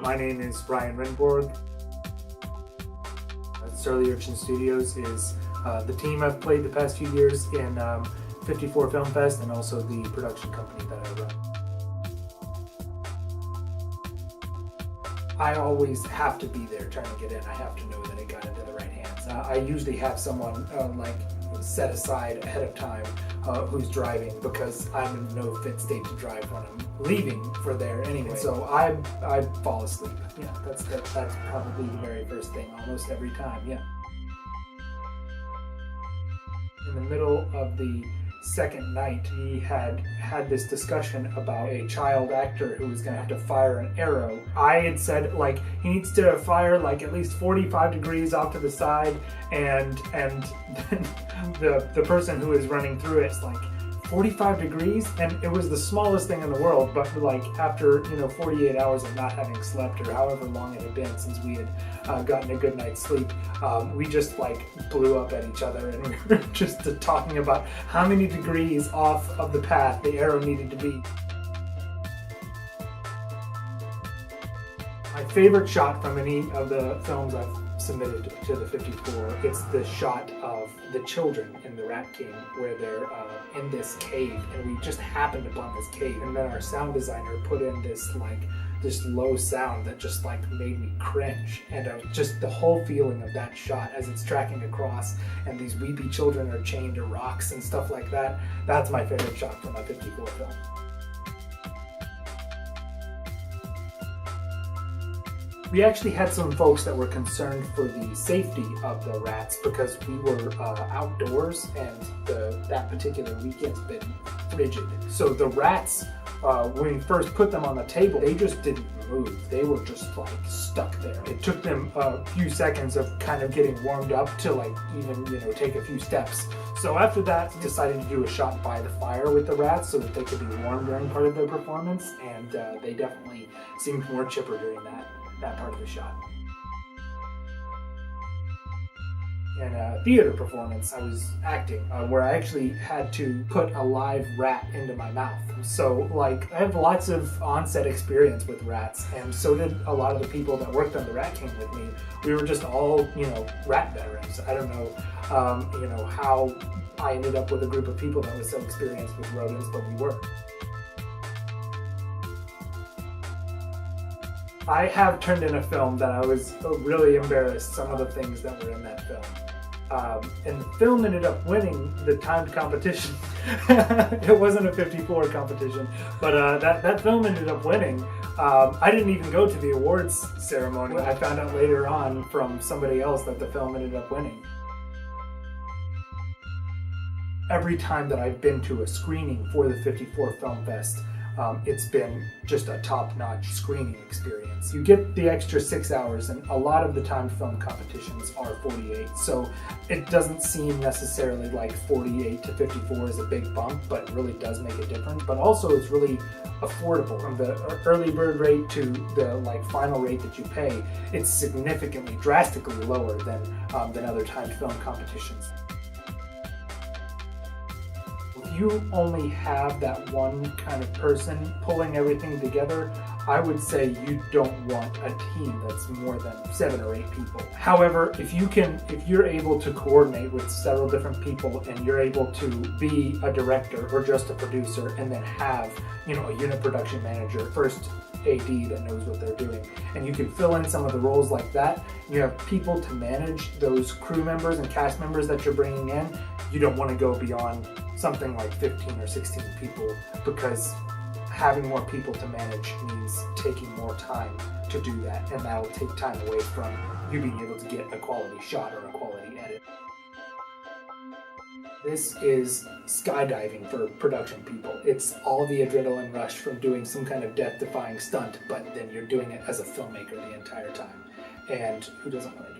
My name is Rehnborg. Surly Urchin Studios is the team I've played the past few years in 54 Film Fest, and also the production company that I run. I always have to be there trying to get in. I have to know that it got into the right hands. I usually have someone set aside ahead of time who's driving, because I'm in no fit state to drive when I'm leaving for there anyway. So I fall asleep. Yeah, that's probably the very first thing almost every time. Yeah. In the middle of the second night, we had this discussion about a child actor who was going to have to fire an arrow. I had said, he needs to fire at least 45 degrees off to the side, and then the person who was running through it's 45 degrees, and it was the smallest thing in the world, but after 48 hours of not having slept, or however long it had been since we had gotten a good night's sleep, we just blew up at each other, and we were just talking about how many degrees off of the path the arrow needed to be. My favorite shot from any of the films I've submitted to the 54, it's the shot of the children in the Rat King, where they're in this cave, and we just happened upon this cave, and then our sound designer put in this low sound that just made me cringe, and just the whole feeling of that shot as it's tracking across, and these weepy children are chained to rocks and stuff like that. That's my favorite shot from a 54 film. We actually had some folks that were concerned for the safety of the rats, because we were outdoors, and that particular weekend's been frigid. So the rats, when we first put them on the table, they just didn't move. They were just stuck there. It took them a few seconds of kind of getting warmed up to even take a few steps. So after that, we decided to do a shot by the fire with the rats so that they could be warm during part of their performance, and they definitely seemed more chipper during that part of the shot. In a theater performance, I was acting, where I actually had to put a live rat into my mouth. So, I have lots of on-set experience with rats, and so did a lot of the people that worked on the Rat King with me. We were just all, rat veterans. I don't know, how I ended up with a group of people that was so experienced with rodents, but we were. I have turned in a film that I was really embarrassed some of the things that were in that film. And the film ended up winning the timed competition. It wasn't a 54 competition, but that film ended up winning. I didn't even go to the awards ceremony. I found out later on from somebody else that the film ended up winning. Every time that I've been to a screening for the 54 Film Fest, it's been just a top-notch screening experience. You get the extra 6 hours, and a lot of the timed film competitions are 48, so it doesn't seem necessarily like 48 to 54 is a big bump, but it really does make a difference. But also it's really affordable. From the early bird rate to the final rate that you pay, it's significantly, drastically lower than other timed film competitions. If you only have that one kind of person pulling everything together, I would say you don't want a team that's more than 7 or 8 people. However, if you're able to coordinate with several different people, and you're able to be a director or just a producer, and then have a unit production manager, first AD that knows what they're doing, and you can fill in some of the roles like that, you have people to manage those crew members and cast members that you're bringing in, you don't want to go beyond something like 15 or 16 people, because having more people to manage means taking more time to do that, and that will take time away from you being able to get a quality shot or a quality edit. This is skydiving for production people. It's all the adrenaline rush from doing some kind of death-defying stunt, but then you're doing it as a filmmaker the entire time. And who doesn't want to do